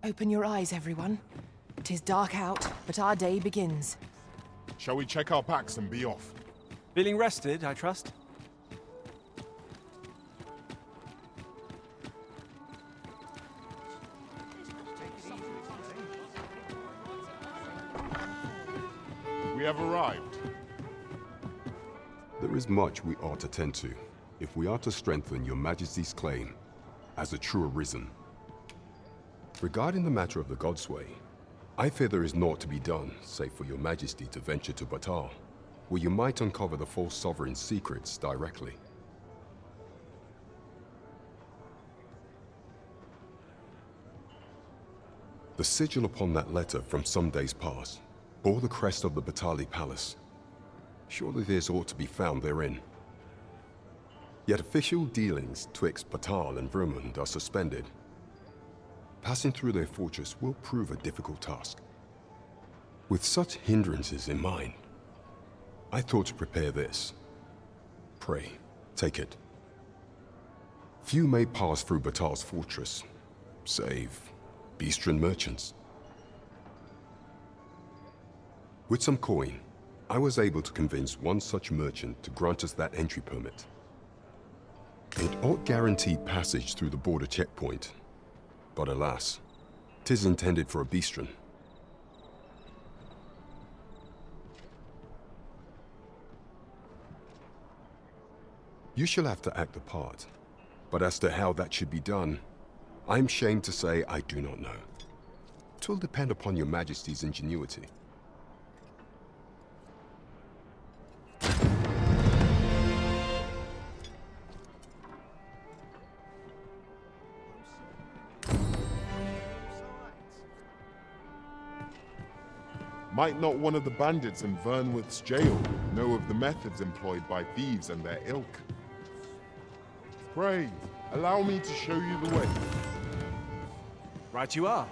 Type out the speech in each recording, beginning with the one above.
Open your eyes, everyone. 'Tis dark out, but our day begins. Shall we check our packs and be off? Feeling rested, I trust? We have arrived. There is much we ought to tend to, if we are to strengthen your Majesty's claim as a true Arisen. Regarding the matter of the Godsway, I fear there is naught to be done, save for your Majesty to venture to Battahl, where you might uncover the false sovereign's secrets directly. The sigil upon that letter from some days past bore the crest of the Battahli Palace. Surely this ought to be found therein. Yet official dealings twixt Battahl and Vermund are suspended. Passing through their fortress will prove a difficult task. With such hindrances in mind, I thought to prepare this. Pray, take it. Few may pass through Battahl's fortress, save Beastren merchants. With some coin, I was able to convince one such merchant to grant us that entry permit. It ought guaranteed passage through the border checkpoint, but alas, 'tis intended for a Beastren. You shall have to act the part, but as to how that should be done, I'm shamed to say I do not know. 'Twill depend upon your Majesty's ingenuity. Might not one of the bandits in Vernworth's jail know of the methods employed by thieves and their ilk? Pray, allow me to show you the way. Right you are.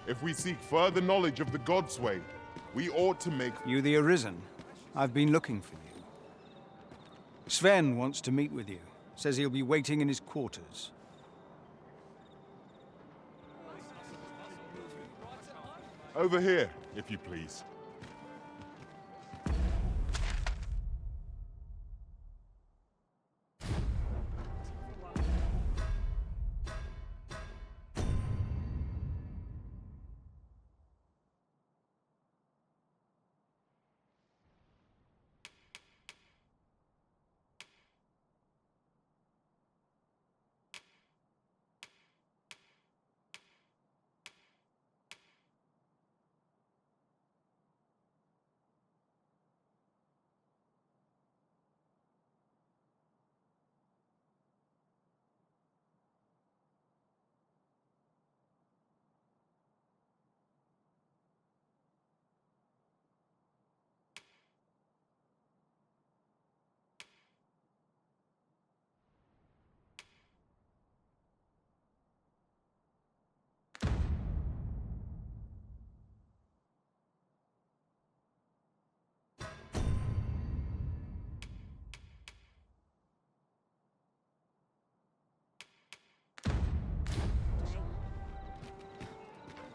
If we seek further knowledge of the Godsway, we ought to make... You the Arisen? I've been looking for you. Sven wants to meet with you. Says he'll be waiting in his quarters. Over here, if you please.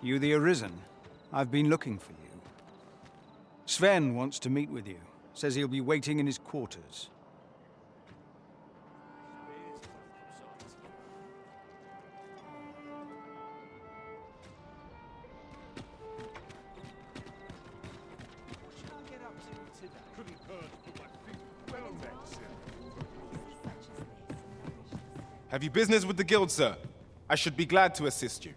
You the Arisen? I've been looking for you. Sven wants to meet with you. Says he'll be waiting in his quarters. Have you business with the guild, sir? I should be glad to assist you.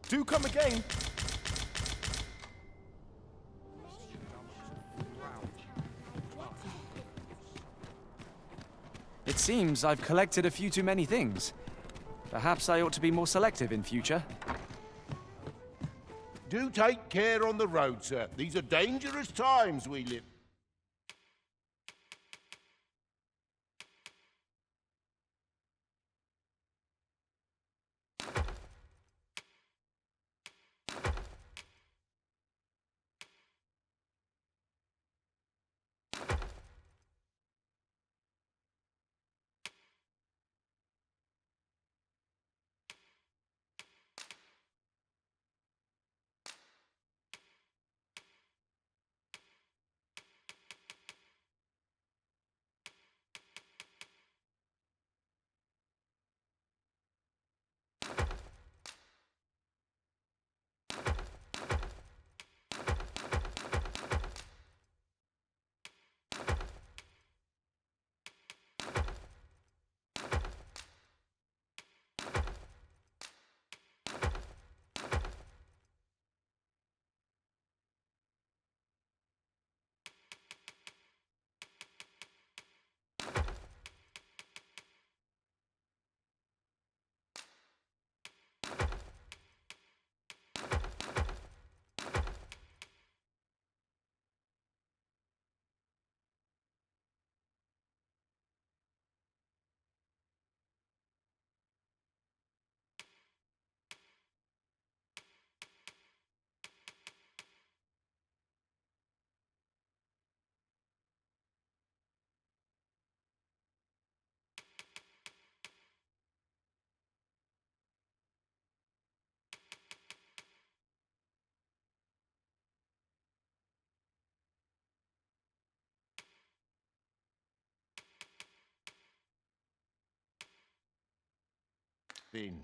Do come again. It seems I've collected a few too many things. Perhaps I ought to be more selective in future. Do take care on the road, sir. These are dangerous times we live. Been.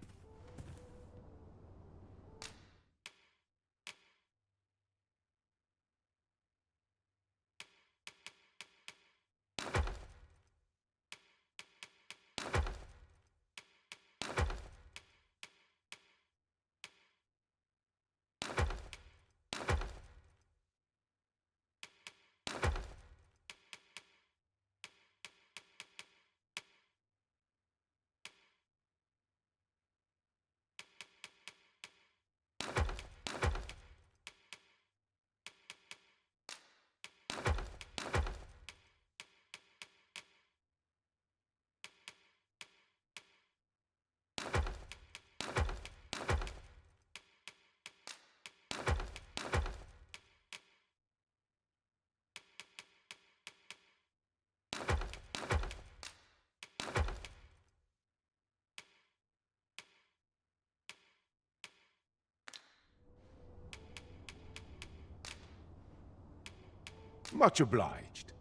Much obliged.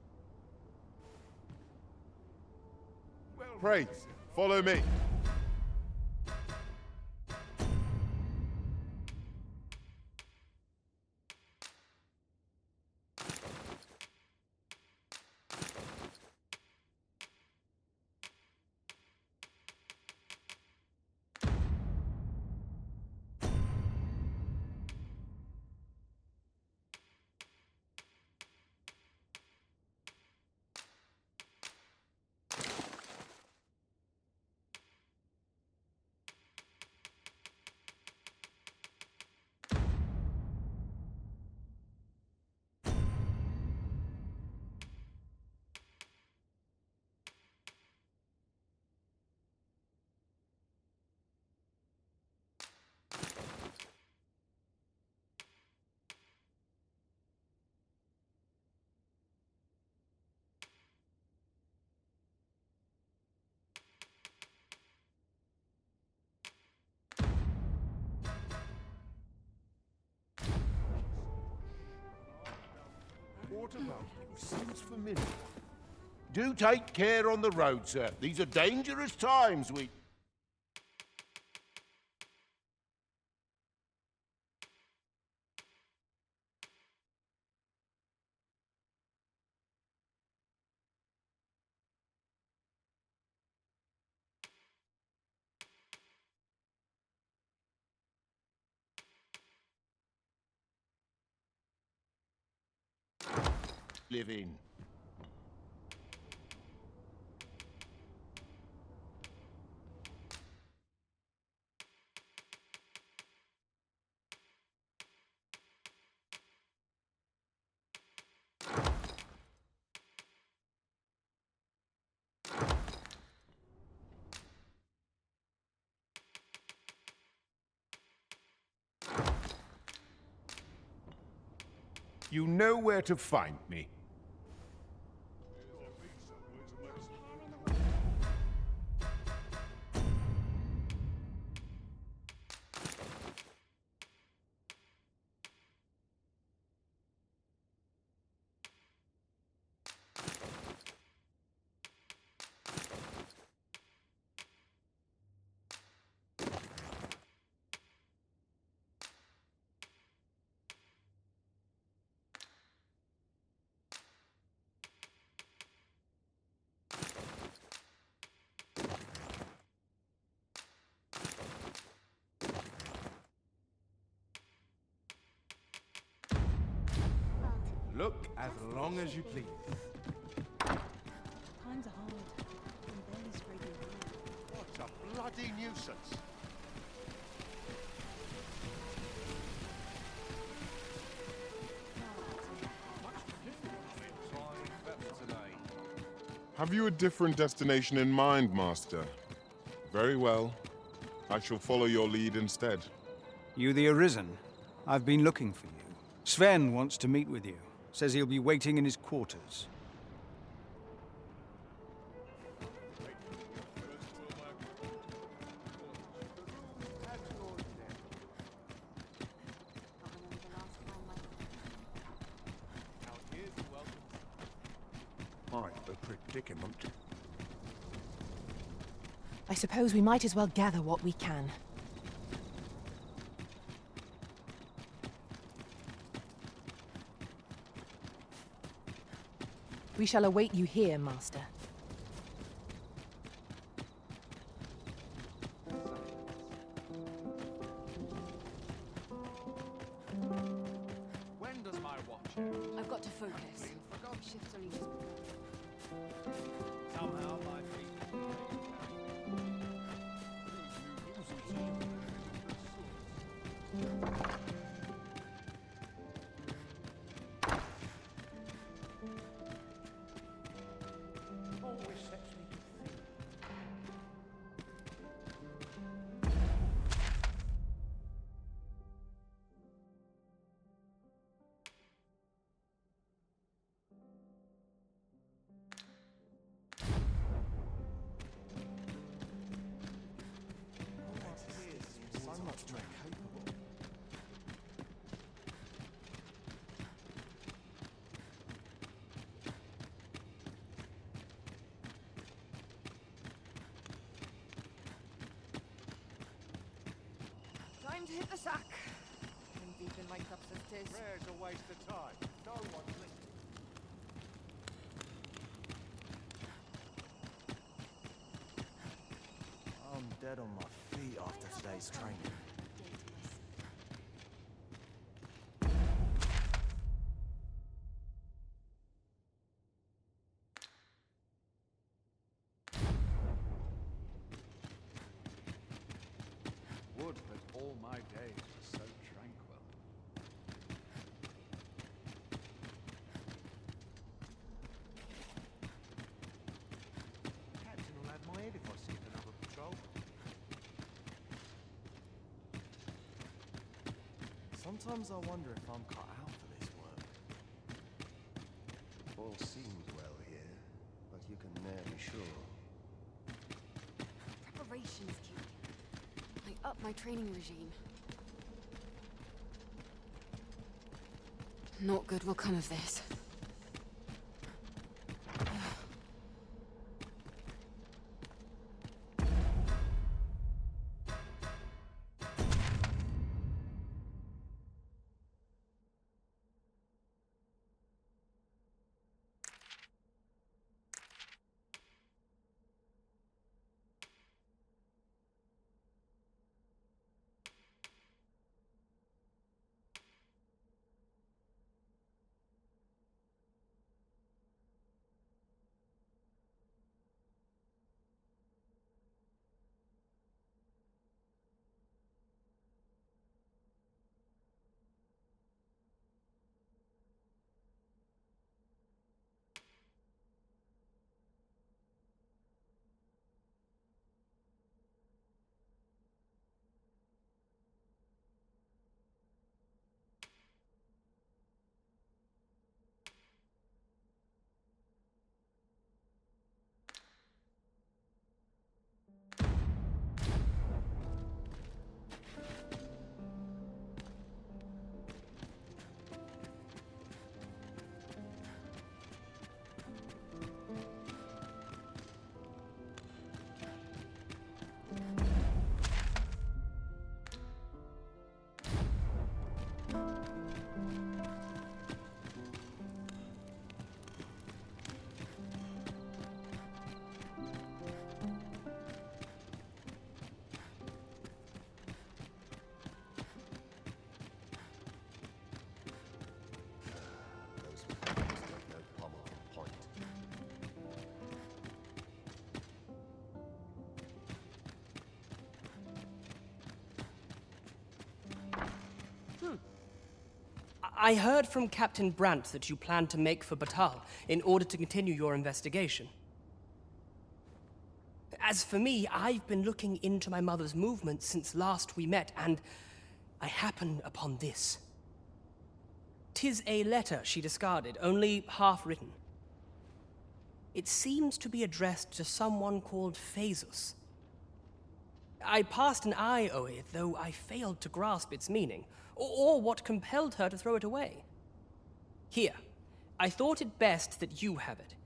Pray, follow me. What about you seems familiar. Do take care on the road, sir. These are dangerous times we... live in. You know where to find me. Look as long as you please. Times are hard. I'm barely scraping by. What a bloody nuisance. Have you a different destination in mind, Master? Very well. I shall follow your lead instead. You the Arisen? I've been looking for you. Sven wants to meet with you. Says he'll be waiting in his quarters. Quite a predicament. I suppose we might as well gather what we can. We shall await you here, Master. When does my watch end? I've got to focus. Shift's only just begun. Somehow my feet. Always sets me to think. So much more capable. Time to hit the sack. I'm deep in my cups as 'tis. Prayer's a waste of time. No one's listening. I'm dead on my feet after today's training. Would that all my days were so tranquil. Captain will have my head if I skip another patrol. Sometimes I wonder if I'm cut out for this work. All seems well here, but you can never be sure. Preparation's key. I up my training regime. Naught good will come of this. I heard from Captain Brandt that you plan to make for Batal in order to continue your investigation. As for me, I've been looking into my mother's movements since last we met, and I happened upon this. 'Tis a letter she discarded, only half written. It seems to be addressed to someone called Phaesus. I passed an eye o'er it, though I failed to grasp its meaning, or what compelled her to throw it away. Here, I thought it best that you have it.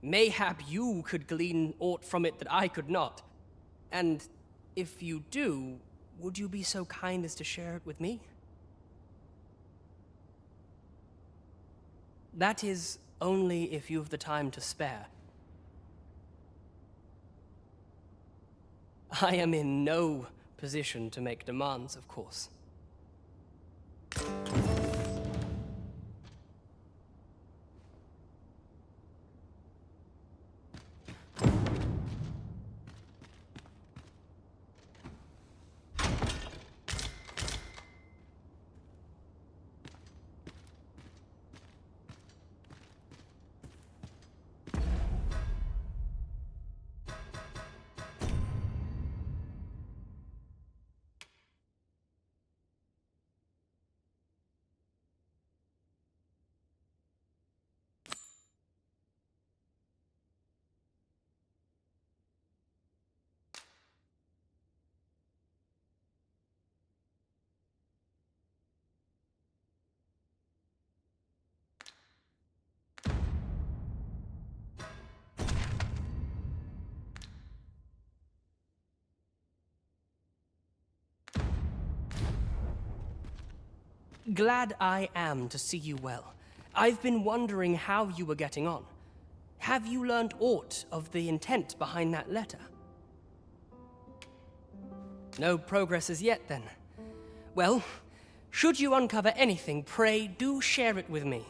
Mayhap you could glean aught from it that I could not. And if you do, would you be so kind as to share it with me? That is only if you've the time to spare. I am in no position to make demands, of course. Glad I am to see you well. I've been wondering how you were getting on. Have you learned aught of the intent behind that letter? No progress as yet, then. Well, should you uncover anything, pray do share it with me.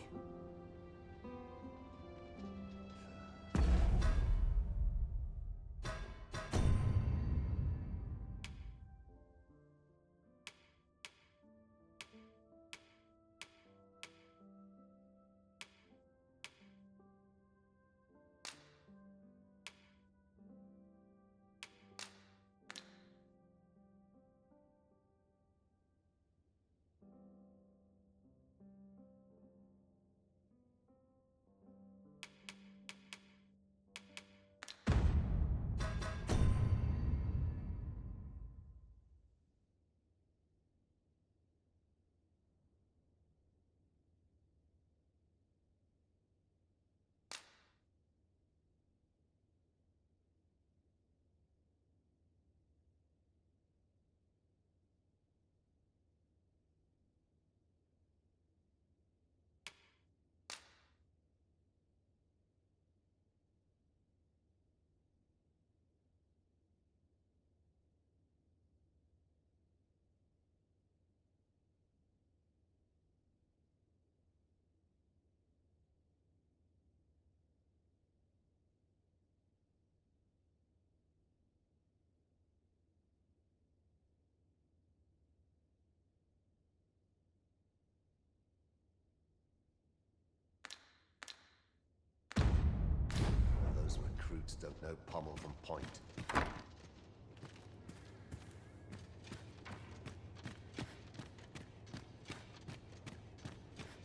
Those recruits don't know pommel from point.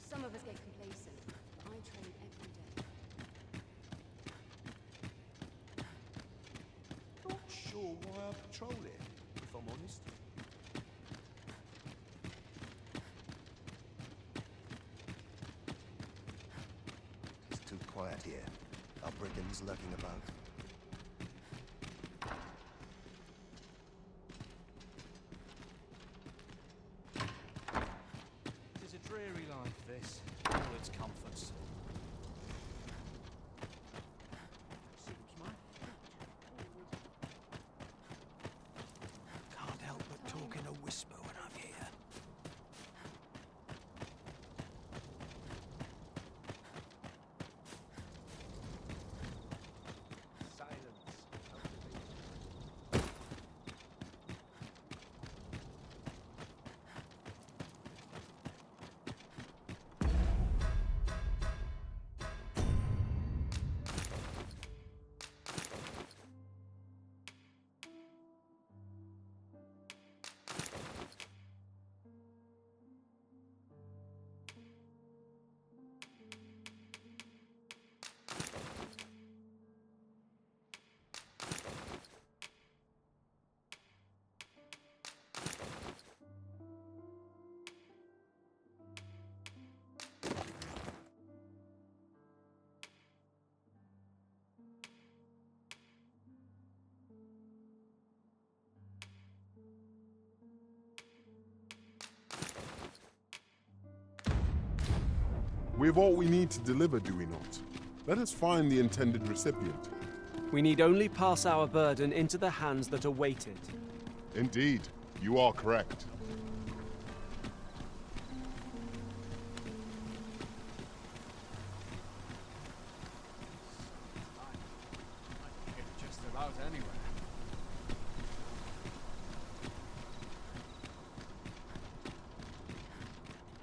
Some of us get complacent, but I train every day. Not sure why I patrol it, if I'm honest. It's too quiet here. Are brigands lurking about? It is a dreary life, this. All its comforts. Can't help but talk in a whisper when I'm here. We have all we need to deliver, do we not? Let us find the intended recipient. We need only pass our burden into the hands that await it. Indeed, you are correct. Just about anywhere.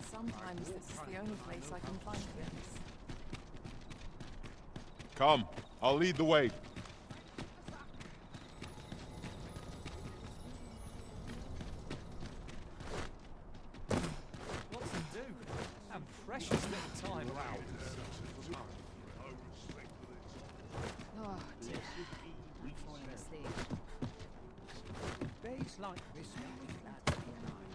Sometimes this is the only place I can find things. Come, I'll lead the way. What to do? And precious little time allowed. Oh dear. I'm falling asleep. Days like this make me glad to be alive.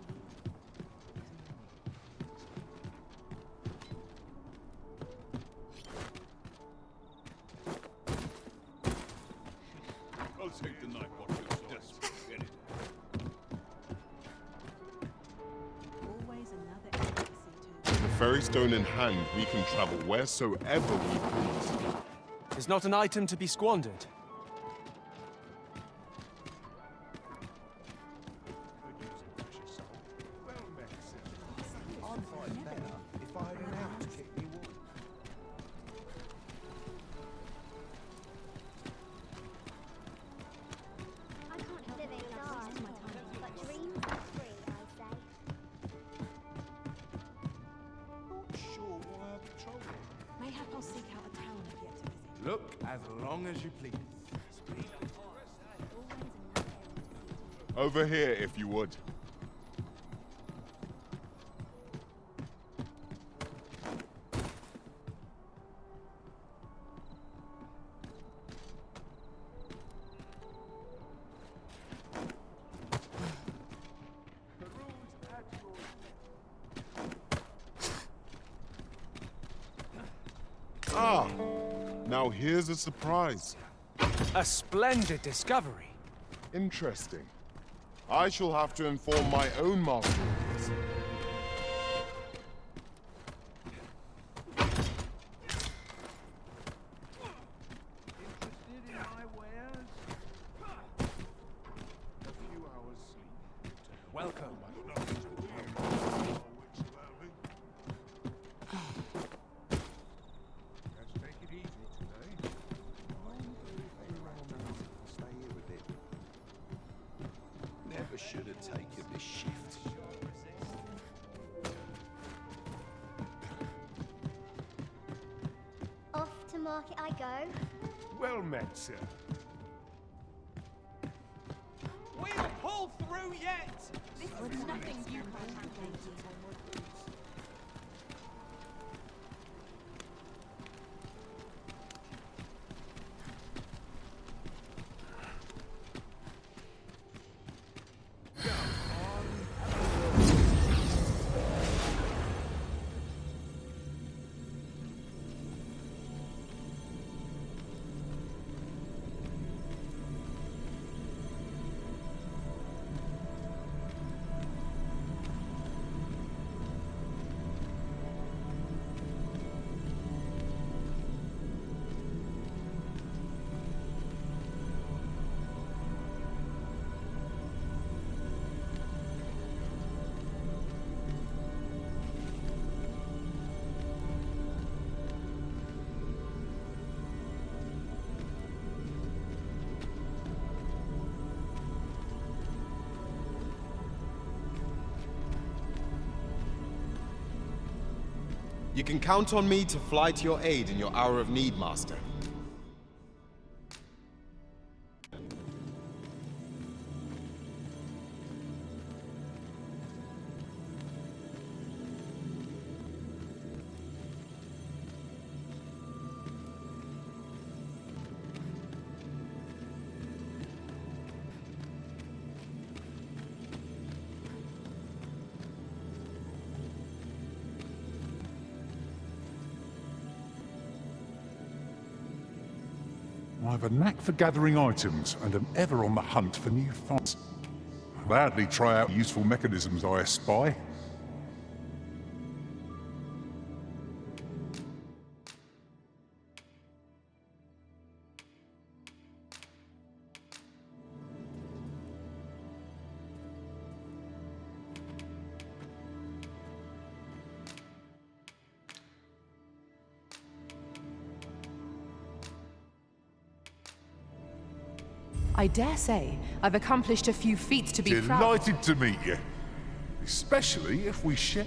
I'll take the night watch. Just forget it. Always another NPC to... With the ferry stone in hand, we can travel wheresoever we please. Is not an item to be squandered. I can't live in dark, but dreams are free, I say. Mayhap I'll seek out a town I've yet to visit. Look as long as you please. Always another NPC to... Over here, if you would. Ah, now here's a surprise. A splendid discovery. Interesting. I shall have to inform my own master of this. Interested in my wares? A few hours sleep. Welcome. Let's take it easy today. Stay here a bit. Never should have taken this shift. Off to market I go. Well met, sir. We'll pull through yet! This is nothing you can't handle. You can count on me to fly to your aid in your hour of need, Master. I have a knack for gathering items and am ever on the hunt for new finds. I'll gladly try out useful mechanisms I espy. I dare say I've accomplished a few feats to be proud of. Delighted to meet you. Especially if we share...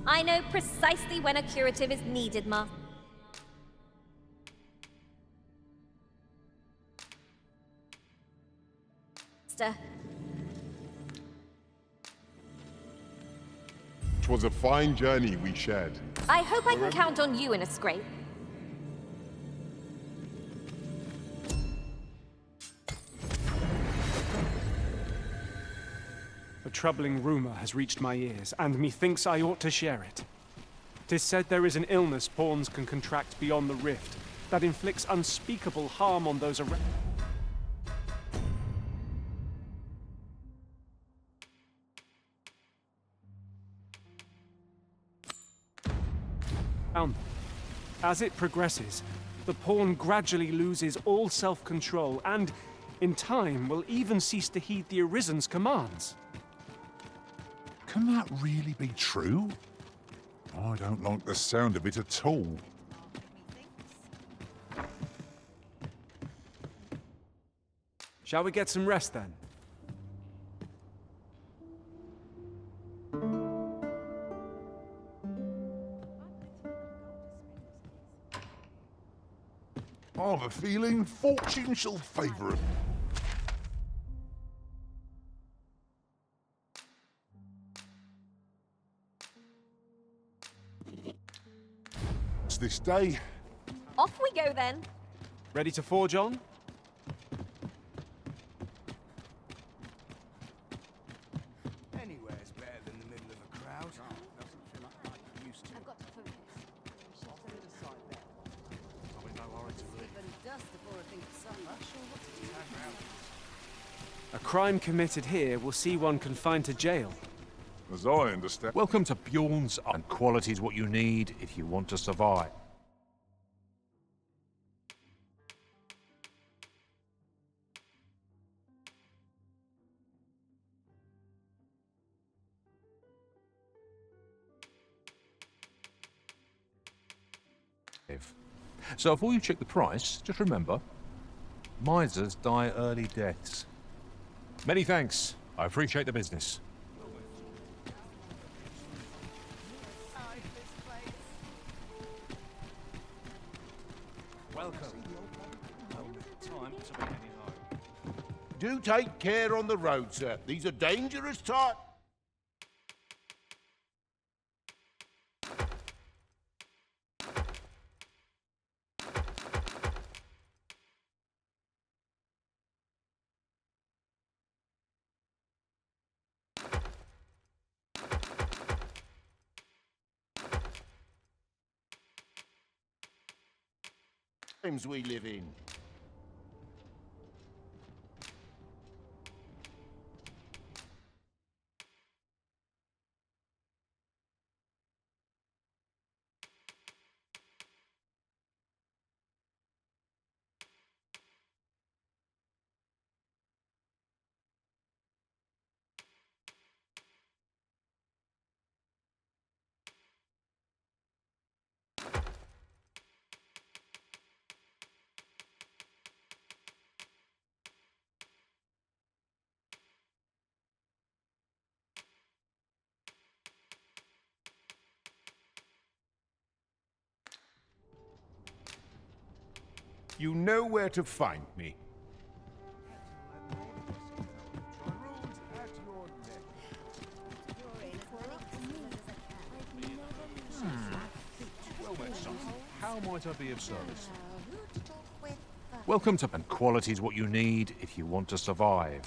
I know precisely when a curative is needed, Master. It was a fine journey we shared. I hope I can count on you in a scrape. A troubling rumor has reached my ears, and methinks I ought to share it. 'Tis said there is an illness pawns can contract beyond the rift that inflicts unspeakable harm on those around. As it progresses, the pawn gradually loses all self-control and, in time, will even cease to heed the Arisen's commands. Can that really be true? I don't like the sound of it at all. Shall we get some rest then? I have a feeling fortune shall favour us. What's this day? Off we go then. Ready to forge on? Anywhere's better than the middle of a crowd. Doesn't feel like it used to. I've got to focus. A crime committed here will see one confined to jail. As I understand. Welcome to Bjorn's, and quality's what you need if you want to survive. So before you check the price, just remember, misers die early deaths. Many thanks. I appreciate the business. Welcome. Time to be heading home. Do take care on the road, sir. These are dangerous times. Times we live in. You know where to find me. Well met, son. How might I be of service? Who to talk with first? Welcome to... And quality's what you need if you want to survive.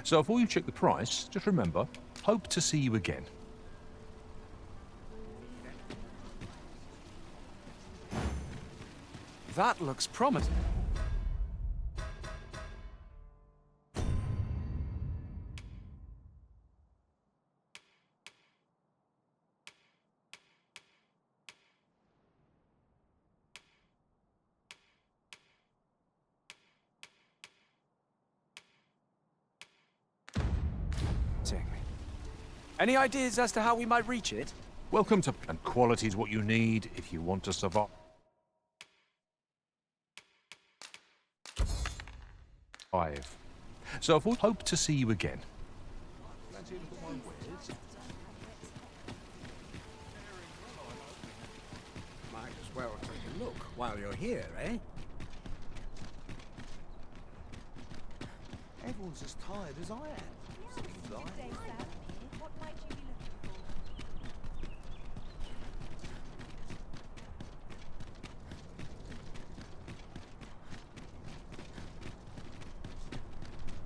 So before you check the price, just remember, hope to see you again. That looks promising. Any ideas as to how we might reach it? Welcome to... And quality's what you need if you want to survive. So if we hope to see you again. Might as well take a look while you're here, eh? Everyone's as tired as I am. Seems like. What might you be looking for?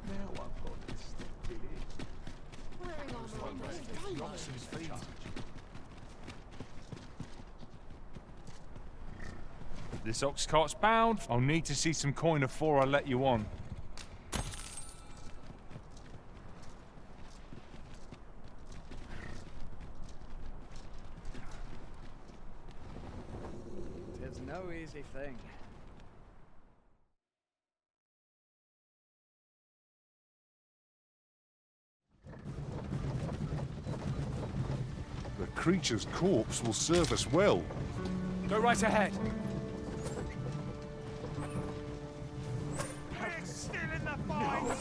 Now I've got to step in it. Wearing armor on Feet. This ox cart's bound. I'll need to see some coin before I let you on. It's no easy thing. The creature's corpse will serve us well. Go right ahead. Still in the fight!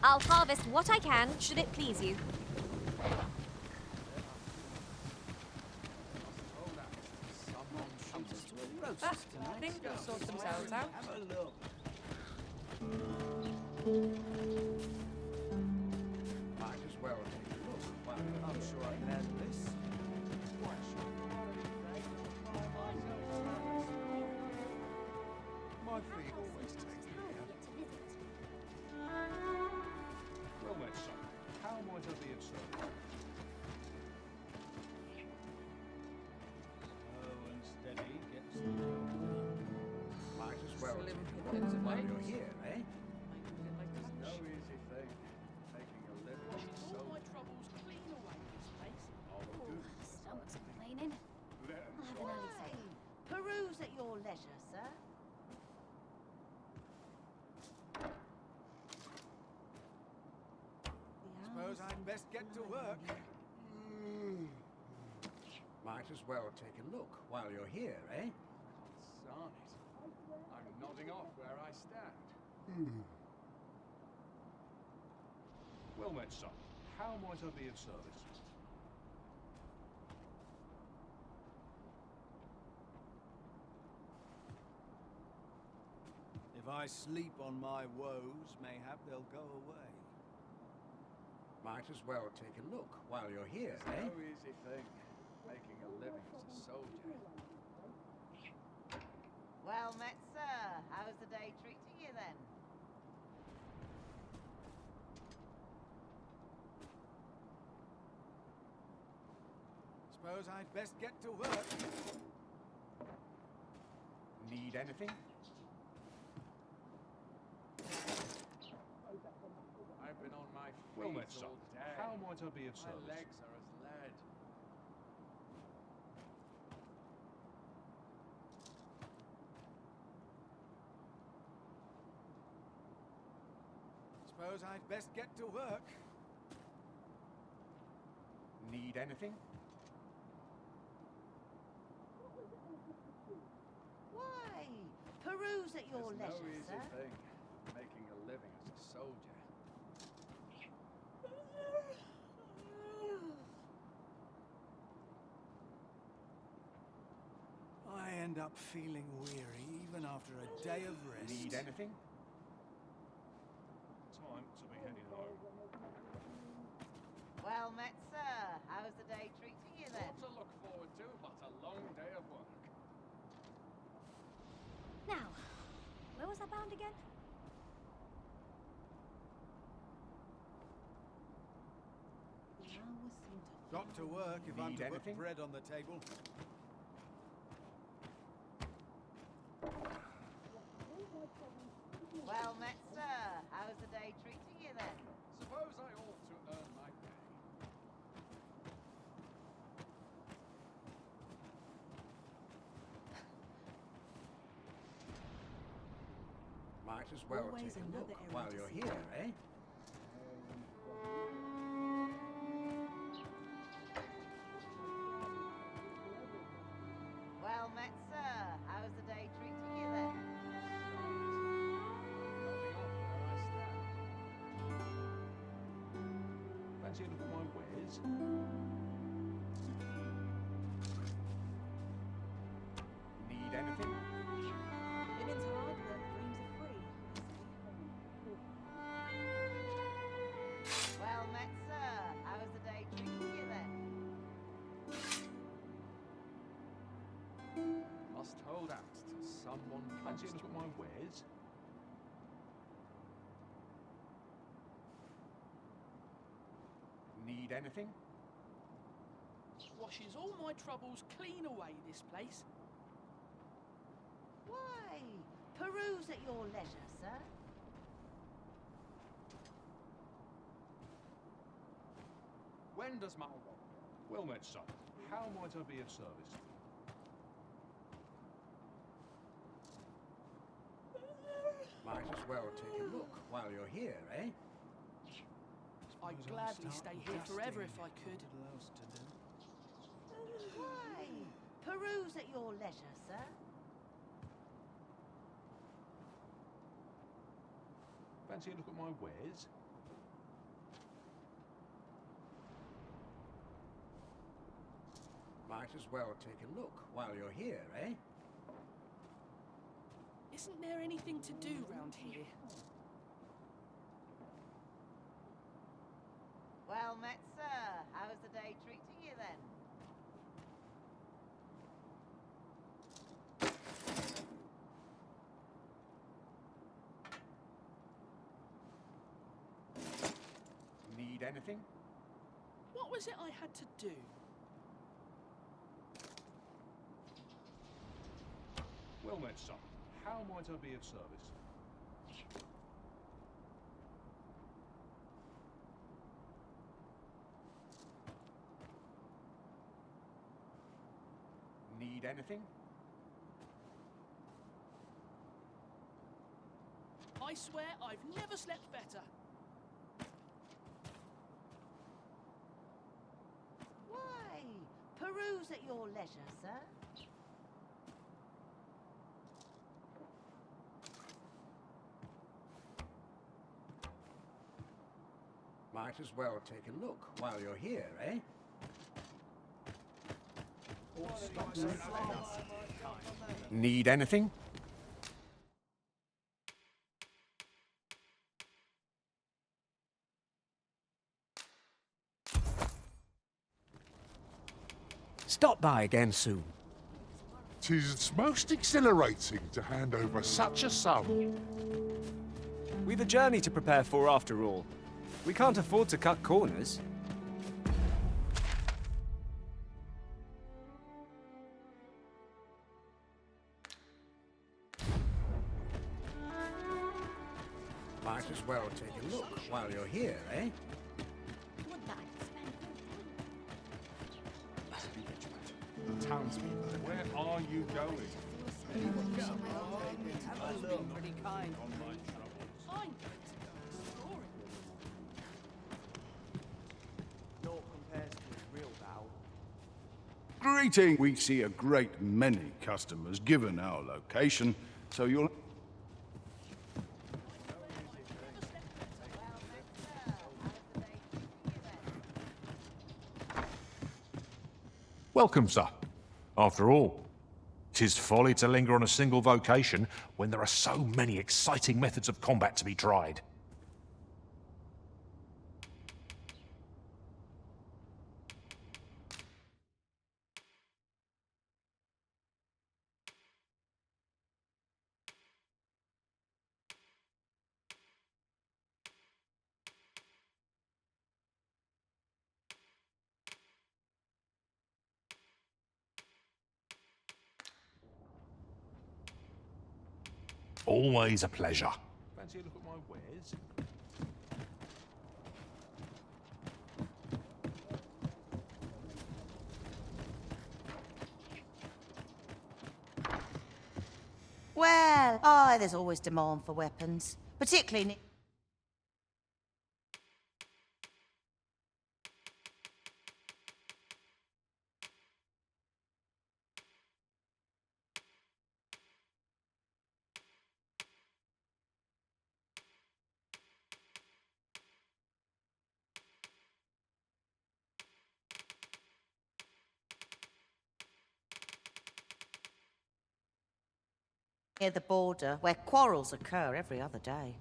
I'll harvest what I can, should it please you. I think they'll sort themselves out. Have a look. Might as well take a look. Well, I'm sure I can handle this. My feet always take me out. Well then, son, how might I be of service? Slow and steady gets the job done. Might as well take a look while you're here, eh? It's no easy thing. Taking a living is so... All my troubles clean away this place. Stomach's complaining. I'll have an early sale. Peruse at your leisure, sir. Suppose I'd best get to work. Might as well take a look while you're here, eh? Darn it. I'm nodding off where I stand. Well met, son. How might I be of service? If I sleep on my woes, mayhap they'll go away. Might as well take a look while you're here, eh? No easy thing, making a living as a soldier. Well met, sir. How's the day treating you then? Suppose I'd best get to work. Need anything? I've been on my Well feet met, son. all day. How might I be of service? My legs are as lead. Suppose I'd best get to work. Need anything? Why? Peruse at your It's leisure, no easy sir. thing, making a living as a soldier. I end up feeling weary even after a day of rest. Need anything? Time to be heading home. Well met, sir. How's the day treating you then? What to look forward to but a long day of work. Now, where was I bound again? Got to work if I'm Need to anything? put bread on the table. Well met, sir. How's the day treating you then? Suppose I ought to earn my pay. Might as well Always take a another look area while to you're see. here, eh? Well met, sir. How's the day treating you then? Fancy a look at my wares? Need anything? Living's hard, but dreams are free. Well met, sir. How's the day treating you then? Must hold out till someone comes Fancy a look to at my wares? Need anything? Washes all my troubles clean away, this place. Why? Peruse at your leisure, sir. When does my Well met, son. How might I be of service? Might as well take a look while you're here, eh? I'd gladly stay here forever if I could. Why? Peruse at your leisure, sir. Fancy a look at my wares? Might as well take a look while you're here, eh? Isn't there anything to do round here? Well met, sir. How's the day treating you then? Need anything? What was it I had to do? Well met, son. How might I be of service? Need anything? I swear I've never slept better. Why? Peruse at your leisure, sir. Might as well take a look while you're here, eh? Need anything? Stop by again soon. 'Tis most exhilarating to hand over such a sum. We've a journey to prepare for after all. We can't afford to cut corners. Might as well take a look while you're here, eh? Townspeople, where are you going? Pretty kind. Greeting! We see a great many customers given our location, so you'll... Welcome, sir. After all, 'tis folly to linger on a single vocation when there are so many exciting methods of combat to be tried. Always a pleasure. Fancy a look at my wares? Well, oh, there's always demand for weapons, particularly. Near the border, where quarrels occur every other day.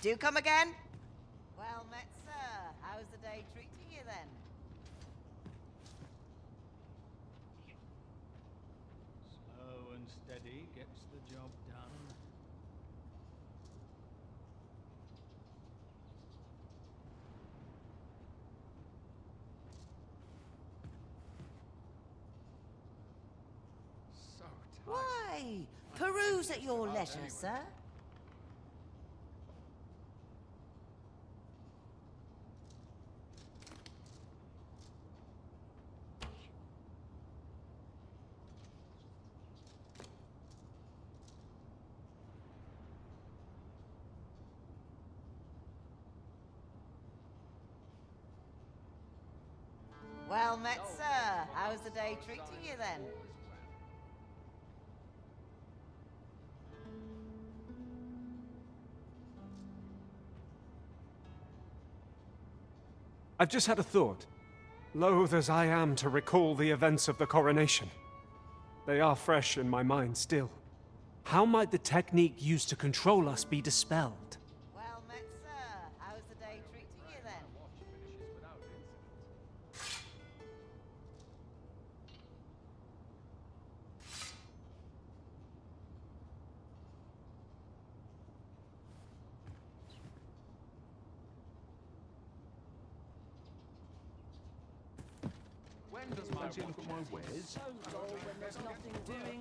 Do come again? Well met, sir. How's the day treating you then? Slow and steady gets the job done. Why? Peruse at your leisure, sir. Well met, sir. How's the day treating you then? I've just had a thought. Loath as I am to recall the events of the coronation, they are fresh in my mind still. How might the technique used to control us be dispelled? Well met, sir. How's the day treating you then? When does my look at my wares? So dull when there's nothing doing.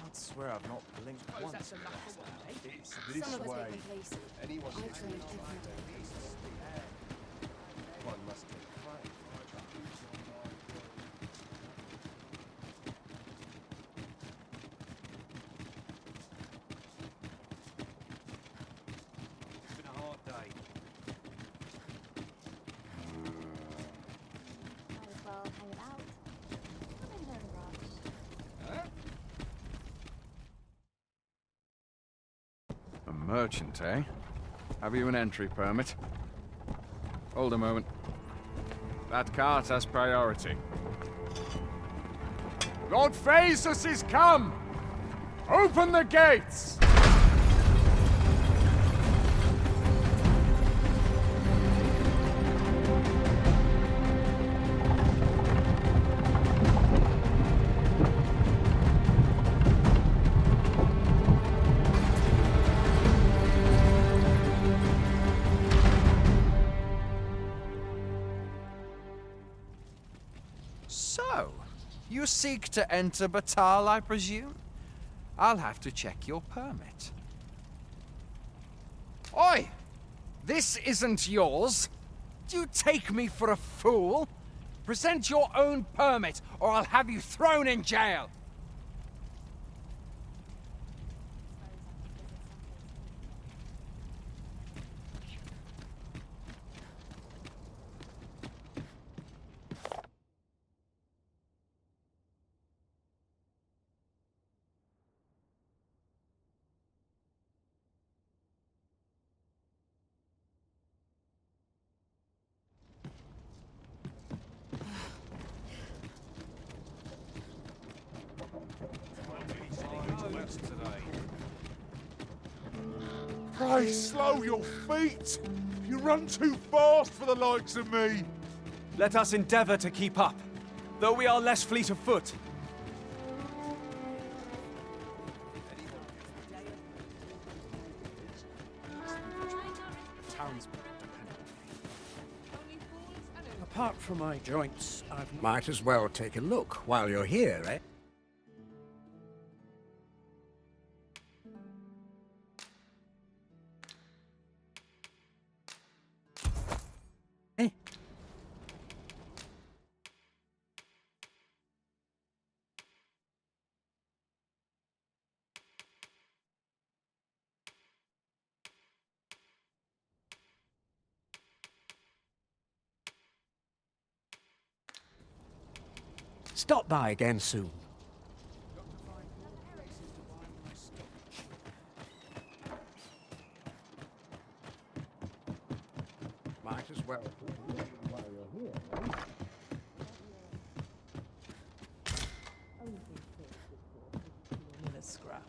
I'd swear I've not blinked once. That's enough for one, eh? It's this Some of us way. get complacent. Anyone I tried differently. One must take pride. It's been a hard day. Merchant, eh? Have you an entry permit? Hold a moment. That cart has priority. Lord Phaesus is come! Open the gates! So, you seek to enter Batal, I presume? I'll have to check your permit. Oi! This isn't yours! Do you take me for a fool? Present your own permit, or I'll have you thrown in jail! Pray, slow your feet! You run too fast for the likes of me! Let us endeavor to keep up, though we are less fleet of foot. Apart from my joints, I might as well take a look while you're here, eh? Stop by again soon. Might as well. While you're here, eh? In a scrap.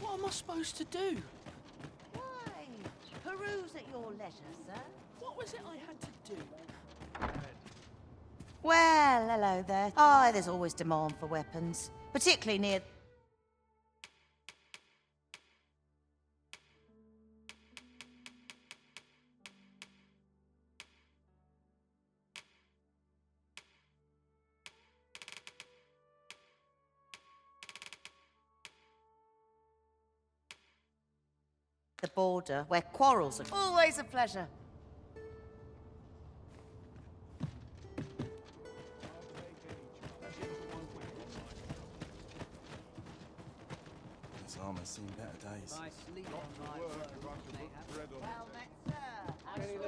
What am I supposed to do? Why, peruse at your leisure, sir. What was it I had to do? Well, hello there. Ah, there's always demand for weapons, particularly near... the border, where quarrels are always a pleasure. This armor's seen better days. Well met, sir. How's it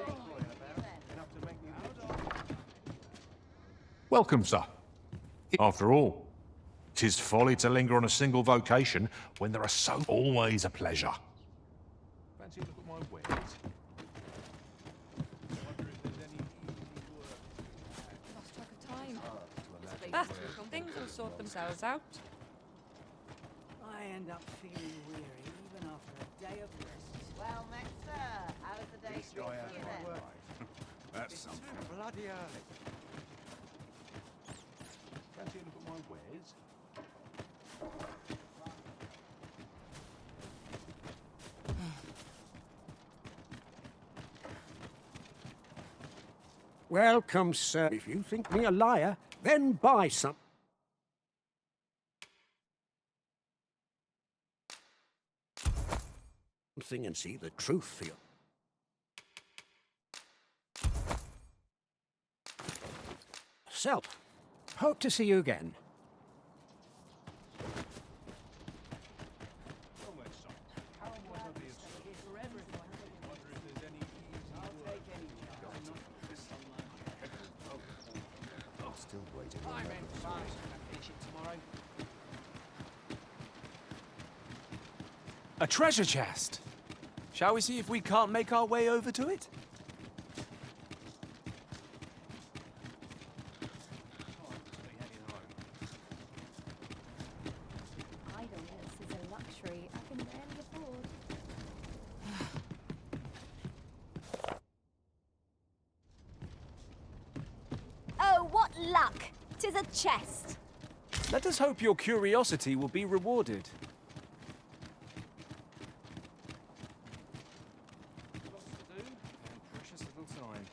Welcome, sir. After all, 'tis folly to linger on a single vocation when there are so always a pleasure. Fancy a look at my wares? Lost track of time. Ah, things will sort themselves out. I end up feeling weary even after a day of rest. Well met, sir. How's the day treating you then? That's something. Bloody early. Fancy a look at my wares? Welcome, sir. If you think me a liar, then buy some. Thing and see the truth for you. yourself. Hope to see you again. Still waiting on I'm that in result. fine. I'll finish it tomorrow. A treasure chest! Shall we see if we can't make our way over to it? Idleness is a luxury I can rarely afford. Oh, what luck! 'Tis a chest. Let us hope your curiosity will be rewarded. Lots to do, and precious little time.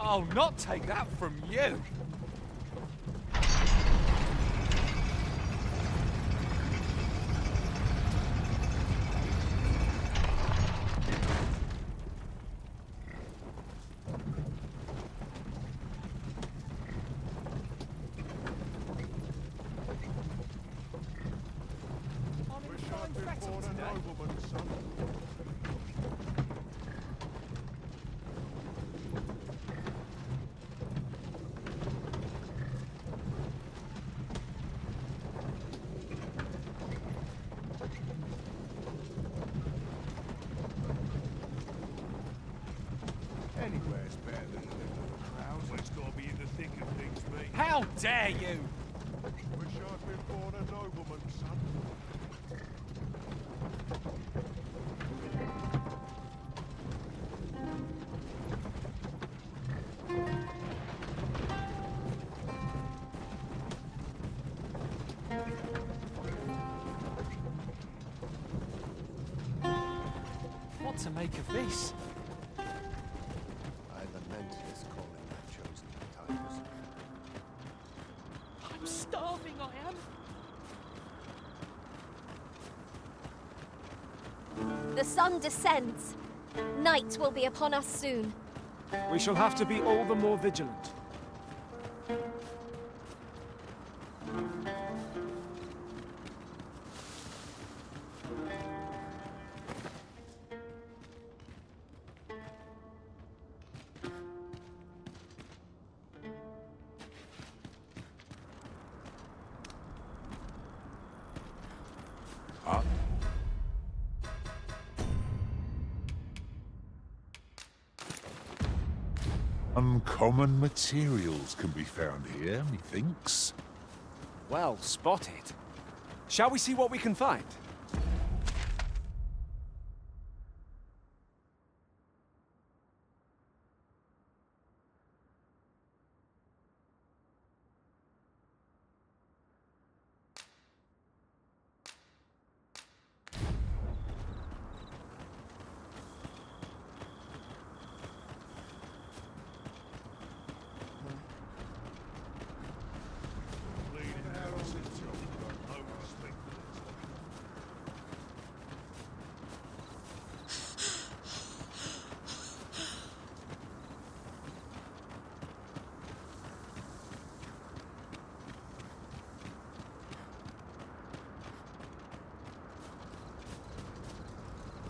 I'll not take that from you. Anywhere's better than a little crowd. It's got to be in the thick of things, mate. How dare you! Wish I'd been born a nobleman's son. What to make of this? I lament his calling that chosen times. I'm starving, I am. The sun descends. Night will be upon us soon. We shall have to be all the more vigilant. Uncommon materials can be found here, methinks. Well spotted. Shall we see what we can find?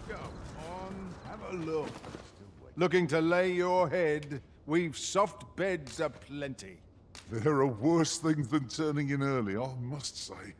Go on, have a look. Looking to lay your head? We've soft beds aplenty. There are worse things than turning in early, I must say.